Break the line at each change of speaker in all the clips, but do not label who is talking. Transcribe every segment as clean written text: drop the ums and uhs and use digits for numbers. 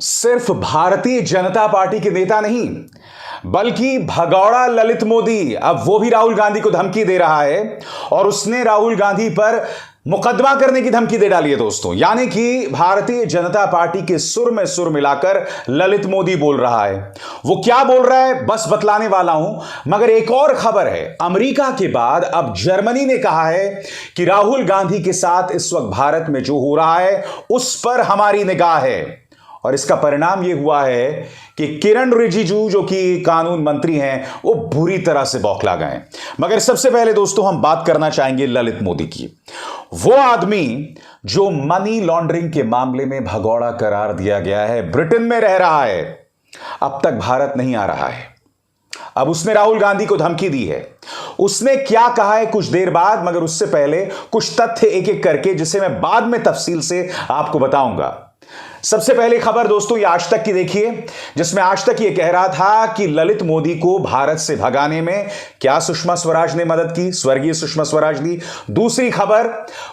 सिर्फ भारतीय जनता पार्टी के नेता नहीं बल्कि भगौड़ा ललित मोदी अब वो भी राहुल गांधी को धमकी दे रहा है और उसने राहुल गांधी पर मुकदमा करने की धमकी दे डाली है दोस्तों। यानी कि भारतीय जनता पार्टी के सुर में सुर मिलाकर ललित मोदी बोल रहा है। वो क्या बोल रहा है बस बतलाने वाला हूं। मगर एक और खबर है, अमेरिका के बाद अब जर्मनी ने कहा है कि राहुल गांधी के साथ इस वक्त भारत में जो हो रहा है उस पर हमारी निगाह है। और इसका परिणाम यह हुआ है कि किरण रिजिजू जो कि कानून मंत्री हैं वो बुरी तरह से बौखला गए। मगर सबसे पहले दोस्तों हम बात करना चाहेंगे ललित मोदी की। वो आदमी जो मनी लॉन्ड्रिंग के मामले में भगौड़ा करार दिया गया है, ब्रिटेन में रह रहा है, अब तक भारत नहीं आ रहा है। अब उसने राहुल गांधी को धमकी दी है। उसने क्या कहा है कुछ देर बाद, मगर उससे पहले कुछ तथ्य एक एक करके जिसे मैं बाद में तफसील से आपको बताऊंगा। सबसे पहले खबर दोस्तों ये आज तक की देखिए, जिसमें आज तक ये कह रहा था कि ललित मोदी को भारत से भगाने में क्या सुषमा स्वराज ने मदद की, स्वर्गीय सुषमा स्वराज ने। दूसरी खबर,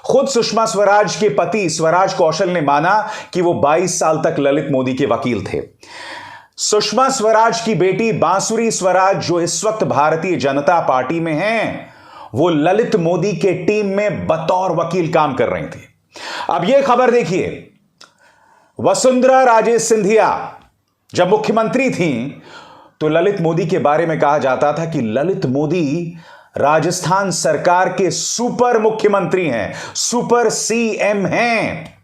खुद सुषमा स्वराज के पति स्वराज कौशल ने माना कि वो 22 साल तक ललित मोदी के वकील थे। सुषमा स्वराज की बेटी बांसुरी स्वराज जो इस वक्त भारतीय जनता पार्टी में हैं, वो ललित मोदी के टीम में बतौर वकील काम कर रही थी। अब यह खबर देखिए, वसुंधरा राजे सिंधिया जब मुख्यमंत्री थीं तो ललित मोदी के बारे में कहा जाता था कि ललित मोदी राजस्थान सरकार के सुपर मुख्यमंत्री हैं, सुपर सीएम हैं।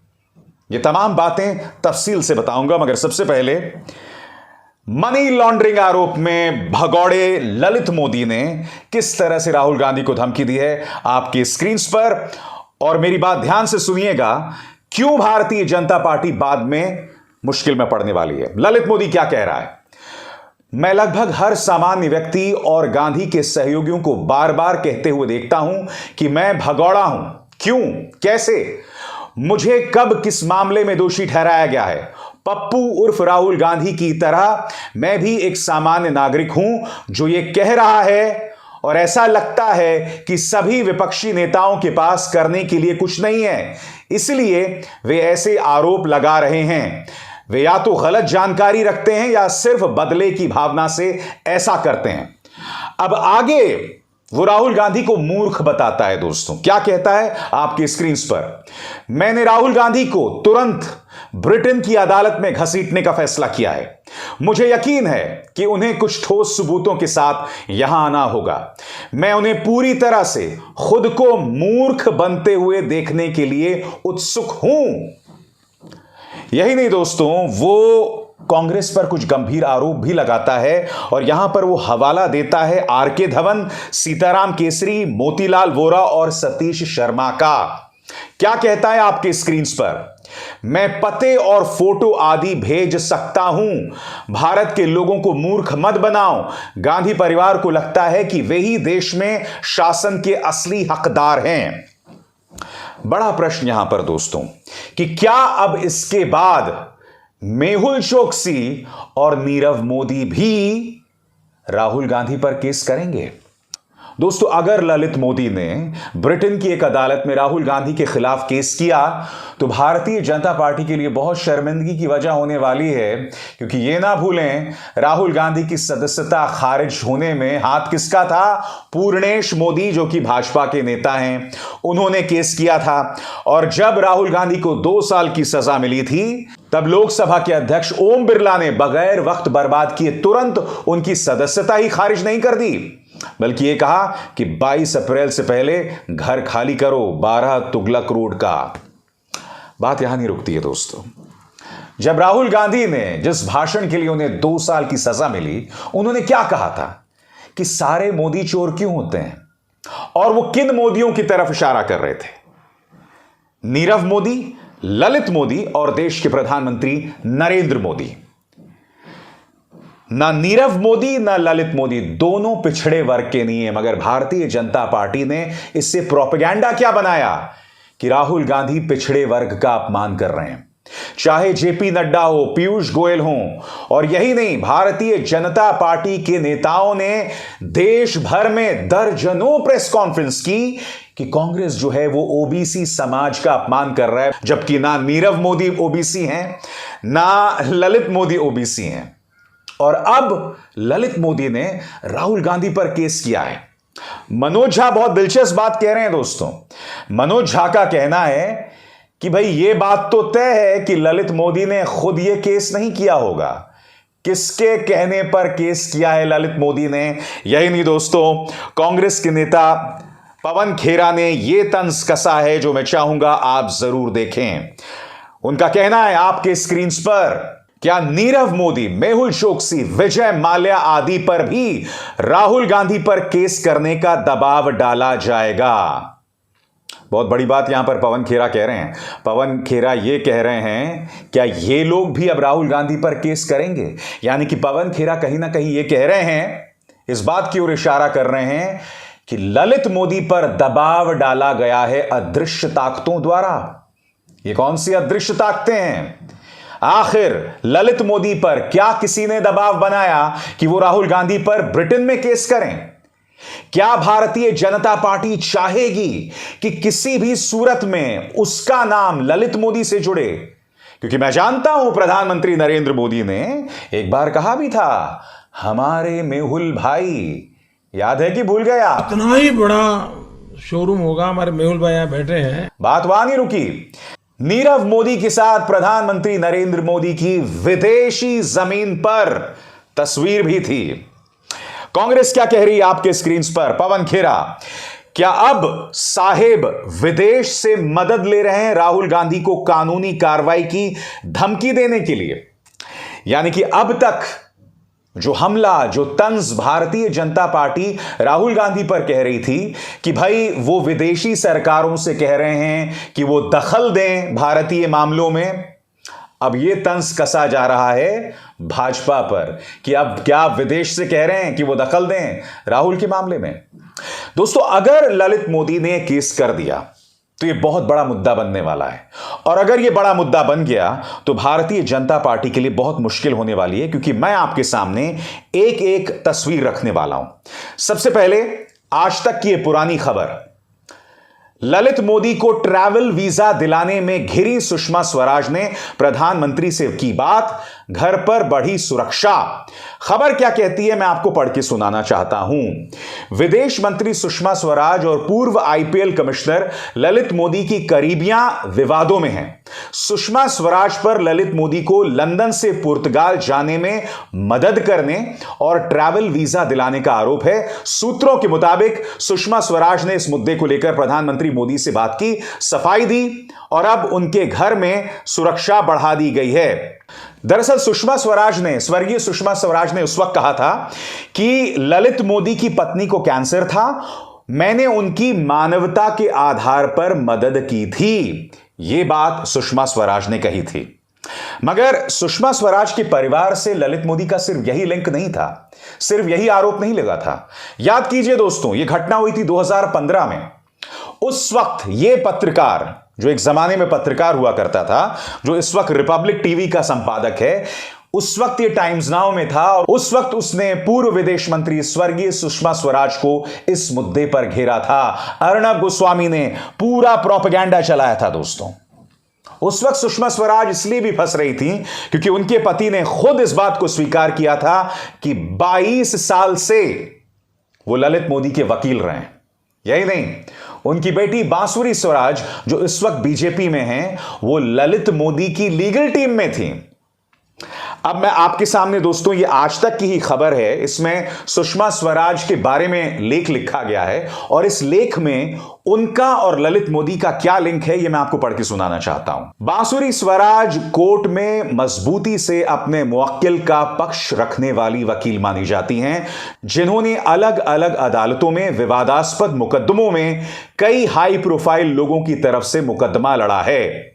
ये तमाम बातें तफसील से बताऊंगा, मगर सबसे पहले मनी लॉन्ड्रिंग आरोप में भगौड़े ललित मोदी ने किस तरह से राहुल गांधी को धमकी दी है आपकी स्क्रीन पर। और मेरी बात ध्यान से सुनिएगा, क्यों भारतीय जनता पार्टी बाद में मुश्किल में पड़ने वाली है। ललित मोदी क्या कह रहा है। मैं लगभग हर सामान्य व्यक्ति और गांधी के सहयोगियों को बार बार कहते हुए देखता हूं कि मैं भगौड़ा हूं। क्यों, कैसे, मुझे कब किस मामले में दोषी ठहराया गया है। पप्पू उर्फ राहुल गांधी की तरह मैं भी एक सामान्य नागरिक हूं जो यह कह रहा है, और ऐसा लगता है कि सभी विपक्षी नेताओं के पास करने के लिए कुछ नहीं है, इसलिए वे ऐसे आरोप लगा रहे हैं। वे या तो गलत जानकारी रखते हैं या सिर्फ बदले की भावना से ऐसा करते हैं। अब आगे वो राहुल गांधी को मूर्ख बताता है दोस्तों। क्या कहता है आपकी स्क्रीन पर, मैंने राहुल गांधी को तुरंत ब्रिटेन की अदालत में घसीटने का फैसला किया है। मुझे यकीन है कि उन्हें कुछ ठोस सबूतों के साथ यहां आना होगा। मैं उन्हें पूरी तरह से खुद को मूर्ख बनते हुए देखने के लिए उत्सुक हूं। यही नहीं दोस्तों, वो कांग्रेस पर कुछ गंभीर आरोप भी लगाता है और यहां पर वो हवाला देता है आरके धवन, सीताराम केसरी, मोतीलाल वोरा और सतीश शर्मा का। क्या कहता है आपके स्क्रीन पर, मैं पते और फोटो आदि भेज सकता हूं। भारत के लोगों को मूर्ख मत बनाओ। गांधी परिवार को लगता है कि वे ही देश में शासन के असली हकदार हैं। बड़ा प्रश्न यहां पर दोस्तों कि क्या अब इसके बाद मेहुल चोकसी और नीरव मोदी भी राहुल गांधी पर केस करेंगे। दोस्तों, अगर ललित मोदी ने ब्रिटेन की एक अदालत में राहुल गांधी के खिलाफ केस किया तो भारतीय जनता पार्टी के लिए बहुत शर्मिंदगी की वजह होने वाली है, क्योंकि ये ना भूलें राहुल गांधी की सदस्यता खारिज होने में हाथ किसका था, पूर्णेश मोदी जो कि भाजपा के नेता हैं, उन्होंने केस किया था। और जब राहुल गांधी को 2 साल की सजा मिली थी तब लोकसभा के अध्यक्ष ओम बिरला ने बगैर वक्त बर्बाद किए तुरंत उनकी सदस्यता ही खारिज नहीं कर दी, बल्कि यह कहा कि 22 अप्रैल से पहले घर खाली करो, 12 तुगलक रोड का। बात यहां नहीं रुकती है दोस्तों। जब राहुल गांधी ने जिस भाषण के लिए उन्हें 2 साल की सजा मिली, उन्होंने क्या कहा था कि सारे मोदी चोर क्यों होते हैं, और वो किन मोदियों की तरफ इशारा कर रहे थे, नीरव मोदी, ललित मोदी और देश के प्रधानमंत्री नरेंद्र मोदी। ना नीरव मोदी ना ललित मोदी, दोनों पिछड़े वर्ग के नहीं है, मगर भारतीय जनता पार्टी ने इससे प्रोपेगेंडा क्या बनाया कि राहुल गांधी पिछड़े वर्ग का अपमान कर रहे हैं। चाहे जेपी नड्डा हो, पीयूष गोयल हो, और यही नहीं, भारतीय जनता पार्टी के नेताओं ने देश भर में दर्जनों प्रेस कॉन्फ्रेंस की कि कांग्रेस जो है वो ओबीसी समाज का अपमान कर रहा है, जबकि ना नीरव मोदी ओबीसी हैं, ना ललित मोदी ओबीसी हैं। और अब ललित मोदी ने राहुल गांधी पर केस किया है। मनोज झा बहुत दिलचस्प बात कह रहे हैं दोस्तों। मनोज झा का कहना है कि भाई ये बात तो तय है कि ललित मोदी ने खुद ये केस नहीं किया होगा। किसके कहने पर केस किया है ललित मोदी ने? यही नहीं दोस्तों, कांग्रेस के नेता पवन खेरा ने यह तंज कसा है जो मैं चाहूंगा आप जरूर देखें। उनका कहना है आपके स्क्रीन पर, क्या नीरव मोदी, मेहुल चोकसी, विजय माल्या आदि पर भी राहुल गांधी पर केस करने का दबाव डाला जाएगा? बहुत बड़ी बात यहां पर पवन खेरा कह रहे हैं। पवन खेरा यह कह रहे हैं क्या ये लोग भी अब राहुल गांधी पर केस करेंगे? यानी कि पवन खेरा कहीं ना कहीं यह कह रहे हैं, इस बात की ओर इशारा कर रहे हैं कि ललित मोदी पर दबाव डाला गया है अदृश्य ताकतों द्वारा। ये कौन सी अदृश्य ताकतें हैं? आखिर ललित मोदी पर क्या किसी ने दबाव बनाया कि वो राहुल गांधी पर ब्रिटेन में केस करें? क्या भारतीय जनता पार्टी चाहेगी कि किसी भी सूरत में उसका नाम ललित मोदी से जुड़े? क्योंकि मैं जानता हूं प्रधानमंत्री नरेंद्र मोदी ने एक बार कहा भी था, हमारे मेहुल भाई, याद है कि भूल गया?
इतना ही बड़ा शोरूम होगा, हमारे मेहुल भाई यहां बैठे हैं।
बात वहां नहीं रुकी। नीरव मोदी के साथ प्रधानमंत्री नरेंद्र मोदी की विदेशी जमीन पर तस्वीर भी थी। कांग्रेस क्या कह रही है आपके स्क्रीन पर? पवन खेरा, क्या अब साहेब विदेश से मदद ले रहे हैं राहुल गांधी को कानूनी कार्रवाई की धमकी देने के लिए? यानी कि अब तक जो हमला, जो तंज भारतीय जनता पार्टी राहुल गांधी पर कह रही थी कि भाई वो विदेशी सरकारों से कह रहे हैं कि वो दखल दें भारतीय मामलों में, अब ये तंज कसा जा रहा है भाजपा पर कि अब क्या विदेश से कह रहे हैं कि वो दखल दें राहुल के मामले में। दोस्तों, अगर ललित मोदी ने केस कर दिया तो यह बहुत बड़ा मुद्दा बनने वाला है। और अगर यह बड़ा मुद्दा बन गया तो भारतीय जनता पार्टी के लिए बहुत मुश्किल होने वाली है, क्योंकि मैं आपके सामने एक एक तस्वीर रखने वाला हूं। सबसे पहले आज तक की यह पुरानी खबर, ललित मोदी को ट्रैवल वीजा दिलाने में घिरी सुषमा स्वराज ने प्रधानमंत्री से की बात, घर पर बढ़ी सुरक्षा। खबर क्या कहती है मैं आपको पढ़ के सुनाना चाहता हूं। विदेश मंत्री सुषमा स्वराज और पूर्व आईपीएल कमिश्नर ललित मोदी की करीबियां विवादों में हैं। सुषमा स्वराज पर ललित मोदी को लंदन से पुर्तगाल जाने में मदद करने और ट्रैवल वीजा दिलाने का आरोप है। सूत्रों के मुताबिक सुषमा स्वराज ने इस मुद्दे को लेकर प्रधानमंत्री मोदी से बात की, सफाई दी और अब उनके घर में सुरक्षा बढ़ा दी गई है। दरअसल सुषमा स्वराज ने, स्वर्गीय सुषमा स्वराज ने उस वक्त कहा था कि ललित मोदी की पत्नी को कैंसर था, मैंने उनकी मानवता के आधार पर मदद की थी। यह बात सुषमा स्वराज ने कही थी। मगर सुषमा स्वराज के परिवार से ललित मोदी का सिर्फ यही लिंक नहीं था, सिर्फ यही आरोप नहीं लगा था। याद कीजिए दोस्तों, यह घटना हुई थी 2015 में। उस वक्त यह पत्रकार, जो एक जमाने में पत्रकार हुआ करता था, जो इस वक्त रिपब्लिक टीवी का संपादक है, उस वक्त ये टाइम्स नाउ में था और उस वक्त उसने पूर्व विदेश मंत्री स्वर्गीय सुषमा स्वराज को इस मुद्दे पर घेरा था। अर्णब गोस्वामी ने पूरा प्रोपेगेंडा चलाया था दोस्तों। उस वक्त सुषमा स्वराज इसलिए भी फंस रही थी क्योंकि उनके पति ने खुद इस बात को स्वीकार किया था कि 22 साल से वो ललित मोदी के वकील रहे हैं। यही नहीं, उनकी बेटी बांसुरी स्वराज, जो इस वक्त बीजेपी में हैं, वो ललित मोदी की लीगल टीम में थी। अब मैं आपके सामने दोस्तों ये आज तक की ही खबर है, इसमें सुषमा स्वराज के बारे में लेख लिखा गया है और इस लेख में उनका और ललित मोदी का क्या लिंक है ये मैं आपको पढ़ के सुनाना चाहता हूं। बांसुरी स्वराज कोर्ट में मजबूती से अपने मुवक्किल का पक्ष रखने वाली वकील मानी जाती हैं, जिन्होंने अलग अलग अदालतों में विवादास्पद मुकदमों में कई हाई प्रोफाइल लोगों की तरफ से मुकदमा लड़ा है।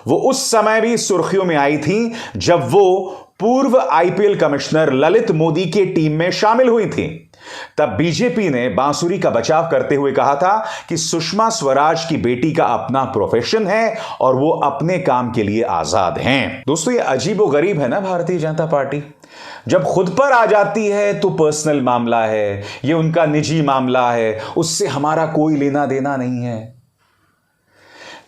वो उस समय भी सुर्खियों में आई थी जब वो पूर्व आईपीएल कमिश्नर ललित मोदी के टीम में शामिल हुई थी। तब बीजेपी ने बांसुरी का बचाव करते हुए कहा था कि सुषमा स्वराज की बेटी का अपना प्रोफेशन है और वो अपने काम के लिए आजाद हैं। दोस्तों ये अजीबोगरीब है ना भारतीय जनता पार्टी, जब खुद पर आ जाती है तो पर्सनल मामला है, ये उनका निजी मामला है, उससे हमारा कोई लेना देना नहीं है।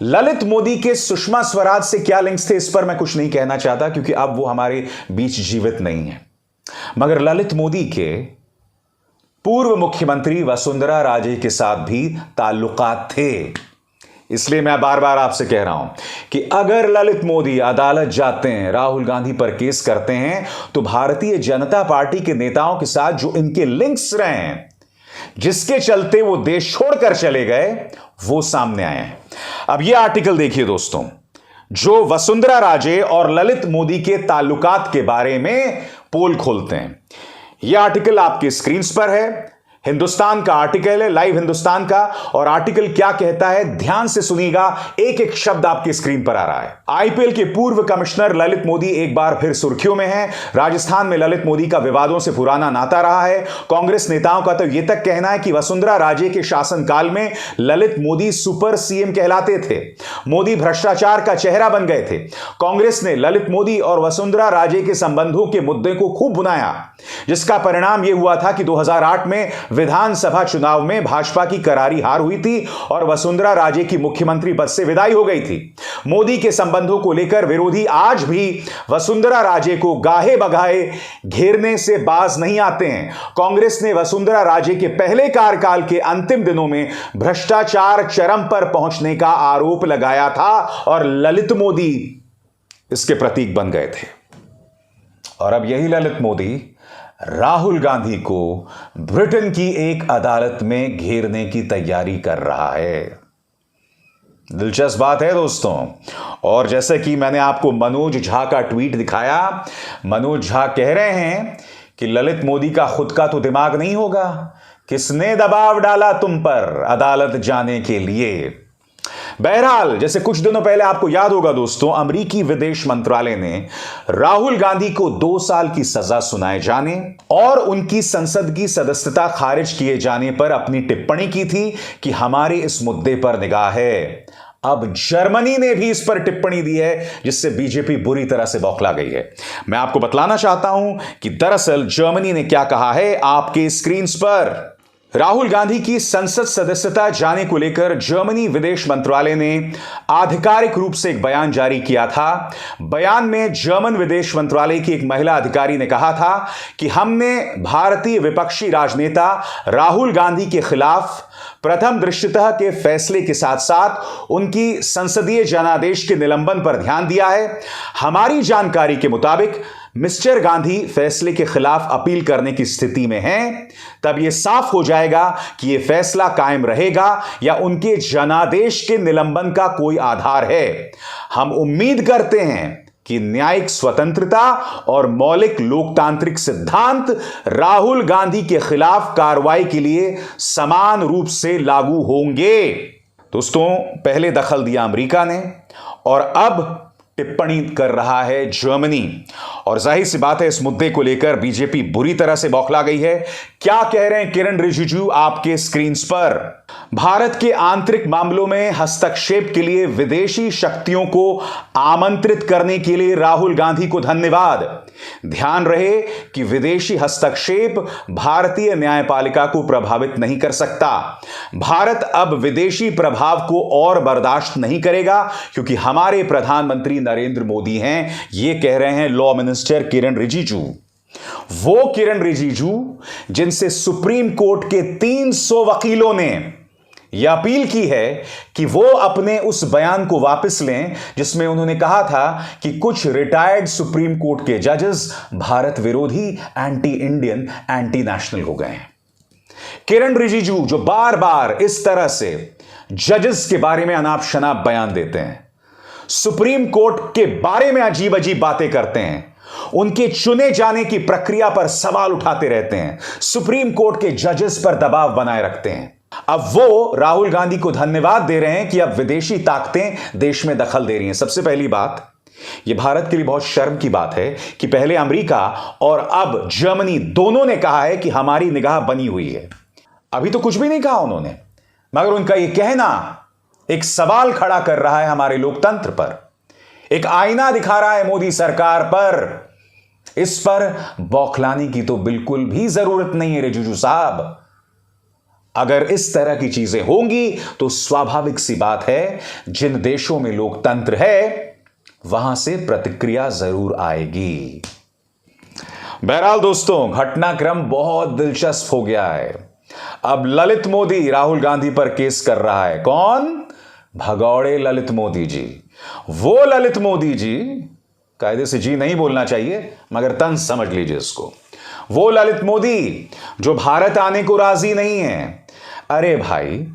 ललित मोदी के सुषमा स्वराज से क्या लिंक्स थे, इस पर मैं कुछ नहीं कहना चाहता क्योंकि अब वो हमारे बीच जीवित नहीं है। मगर ललित मोदी के पूर्व मुख्यमंत्री वसुंधरा राजे के साथ भी ताल्लुकात थे। इसलिए मैं बार बार आपसे कह रहा हूं कि अगर ललित मोदी अदालत जाते हैं, राहुल गांधी पर केस करते हैं, तो भारतीय जनता पार्टी के नेताओं के साथ जो इनके लिंक्स रहे हैं, जिसके चलते वो देश छोड़कर चले गए, वो सामने आए हैं। अब ये आर्टिकल देखिए दोस्तों, जो वसुंधरा राजे और ललित मोदी के ताल्लुकात के बारे में पोल खोलते हैं। यह आर्टिकल आपके स्क्रीन पर है, हिंदुस्तान का आर्टिकल है, लाइव हिंदुस्तान का। और आर्टिकल क्या कहता है, ध्यान से सुनिएगा, एक एक शब्द आपकी स्क्रीन पर आ रहा है। आईपीएल के पूर्व कमिश्नर ललित मोदी एक बार फिर सुर्खियों में हैं। राजस्थान में ललित मोदी का विवादों से पुराना नाता रहा है। कांग्रेस नेताओं का तो यह तक कहना है कि वसुंधरा राजे के शासनकाल में ललित मोदी सुपर सीएम कहलाते थे। मोदी भ्रष्टाचार का चेहरा बन गए थे। कांग्रेस ने ललित मोदी और वसुंधरा राजे के संबंधों के मुद्दे को खूब भुनाया, जिसका परिणाम यह हुआ था कि 2008 में विधानसभा चुनाव में भाजपा की करारी हार हुई थी और वसुंधरा राजे की मुख्यमंत्री पद से विदाई हो गई थी। मोदी के संबंधों को लेकर विरोधी आज भी वसुंधरा राजे को गाहे बगाहे घेरने से बाज नहीं आते हैं। कांग्रेस ने वसुंधरा राजे के पहले कार्यकाल के अंतिम दिनों में भ्रष्टाचार चरम पर पहुंचने का आरोप लगाया था और ललित मोदी इसके प्रतीक बन गए थे। और अब यही ललित मोदी राहुल गांधी को ब्रिटेन की एक अदालत में घेरने की तैयारी कर रहा है। दिलचस्प बात है दोस्तों। और जैसे कि मैंने आपको मनोज झा का ट्वीट दिखाया, मनोज झा कह रहे हैं कि ललित मोदी का खुद का तो दिमाग नहीं होगा, किसने दबाव डाला तुम पर अदालत जाने के लिए। बहरहाल, जैसे कुछ दिनों पहले आपको याद होगा दोस्तों, अमेरिकी विदेश मंत्रालय ने राहुल गांधी को 2 साल की सजा सुनाए जाने और उनकी संसद की सदस्यता खारिज किए जाने पर अपनी टिप्पणी की थी कि हमारे इस मुद्दे पर निगाह है। अब जर्मनी ने भी इस पर टिप्पणी दी है, जिससे बीजेपी बुरी तरह से बौखला गई है। मैं आपको बतलाना चाहता हूं कि दरअसल जर्मनी ने क्या कहा है, आपके स्क्रीन पर। राहुल गांधी की संसद सदस्यता जाने को लेकर जर्मनी विदेश मंत्रालय ने आधिकारिक रूप से एक बयान जारी किया था। बयान में जर्मन विदेश मंत्रालय की एक महिला अधिकारी ने कहा था कि हमने भारतीय विपक्षी राजनेता राहुल गांधी के खिलाफ प्रथम दृष्टतः के फैसले के साथ साथ उनकी संसदीय जनादेश के निलंबन पर ध्यान दिया है। हमारी जानकारी के मुताबिक मिस्टर गांधी फैसले के खिलाफ अपील करने की स्थिति में हैं। तब यह साफ हो जाएगा कि यह फैसला कायम रहेगा या उनके जनादेश के निलंबन का कोई आधार है। हम उम्मीद करते हैं कि न्यायिक स्वतंत्रता और मौलिक लोकतांत्रिक सिद्धांत राहुल गांधी के खिलाफ कार्रवाई के लिए समान रूप से लागू होंगे। दोस्तों, पहले दखल दिया अमेरिका ने और अब टिप्पणी कर रहा है जर्मनी। और जाहिर सी बात है, इस मुद्दे को लेकर बीजेपी बुरी तरह से बौखला गई है। क्या कह रहे हैं किरण रिजिजू आपके स्क्रीन पर। भारत के आंतरिक मामलों में हस्तक्षेप के लिए विदेशी शक्तियों को आमंत्रित करने के लिए राहुल गांधी को धन्यवाद। ध्यान रहे कि विदेशी हस्तक्षेप भारतीय न्यायपालिका को प्रभावित नहीं कर सकता। भारत अब विदेशी प्रभाव को और बर्दाश्त नहीं करेगा, क्योंकि हमारे प्रधानमंत्री नरेंद्र मोदी हैं। यह कह रहे हैं लॉ मिनिस्टर किरण रिजिजू। वो किरण रिजिजू जिनसे सुप्रीम कोर्ट के 300 वकीलों ने यह अपील की है कि वो अपने उस बयान को वापस लें जिसमें उन्होंने कहा था कि कुछ रिटायर्ड सुप्रीम कोर्ट के जजेस भारत विरोधी, एंटी इंडियन, एंटी नेशनल हो गए हैं। किरण रिजिजू जो बार बार इस तरह से जजेस के बारे में अनाप शनाप बयान देते हैं, सुप्रीम कोर्ट के बारे में अजीब अजीब बातें करते हैं, उनके चुने जाने की प्रक्रिया पर सवाल उठाते रहते हैं, सुप्रीम कोर्ट के जजेस पर दबाव बनाए रखते हैं, अब वो राहुल गांधी को धन्यवाद दे रहे हैं कि अब विदेशी ताकतें देश में दखल दे रही हैं। सबसे पहली बात, यह भारत के लिए बहुत शर्म की बात है कि पहले अमेरिका और अब जर्मनी दोनों ने कहा है कि हमारी निगाह बनी हुई है। अभी तो कुछ भी नहीं कहा उन्होंने, मगर उनका यह कहना एक सवाल खड़ा कर रहा है हमारे लोकतंत्र पर, एक आईना दिखा रहा है मोदी सरकार पर। इस पर बौखलाने की तो बिल्कुल भी जरूरत नहीं है रिजिजू साहब। अगर इस तरह की चीजें होंगी तो स्वाभाविक सी बात है, जिन देशों में लोकतंत्र है वहां से प्रतिक्रिया जरूर आएगी। बहरहाल दोस्तों, घटनाक्रम बहुत दिलचस्प हो गया है। अब ललित मोदी राहुल गांधी पर केस कर रहा है। कौन? भगौड़े ललित मोदी जी। वो ललित मोदी जी, कायदे से जी नहीं बोलना चाहिए मगर तंज समझ लीजिए इसको, वो ललित मोदी जो भारत आने को राजी नहीं है। अरे भाई,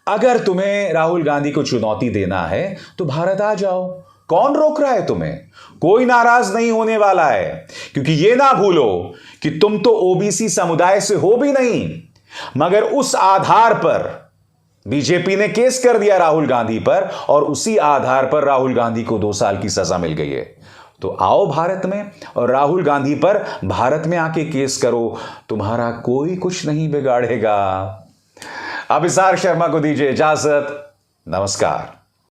अगर तुम्हें राहुल गांधी को चुनौती देना है तो भारत आ जाओ, कौन रोक रहा है तुम्हें? कोई नाराज नहीं होने वाला है, क्योंकि यह ना भूलो कि तुम तो ओबीसी समुदाय से हो भी नहीं, मगर उस आधार पर बीजेपी ने केस कर दिया राहुल गांधी पर, और उसी आधार पर राहुल गांधी को 2 साल की सजा मिल गई है। तो आओ भारत में और राहुल गांधी पर भारत में आके केस करो, तुम्हारा कोई कुछ नहीं बिगाड़ेगा। अभिसार शर्मा को दीजिए इजाजत। नमस्कार।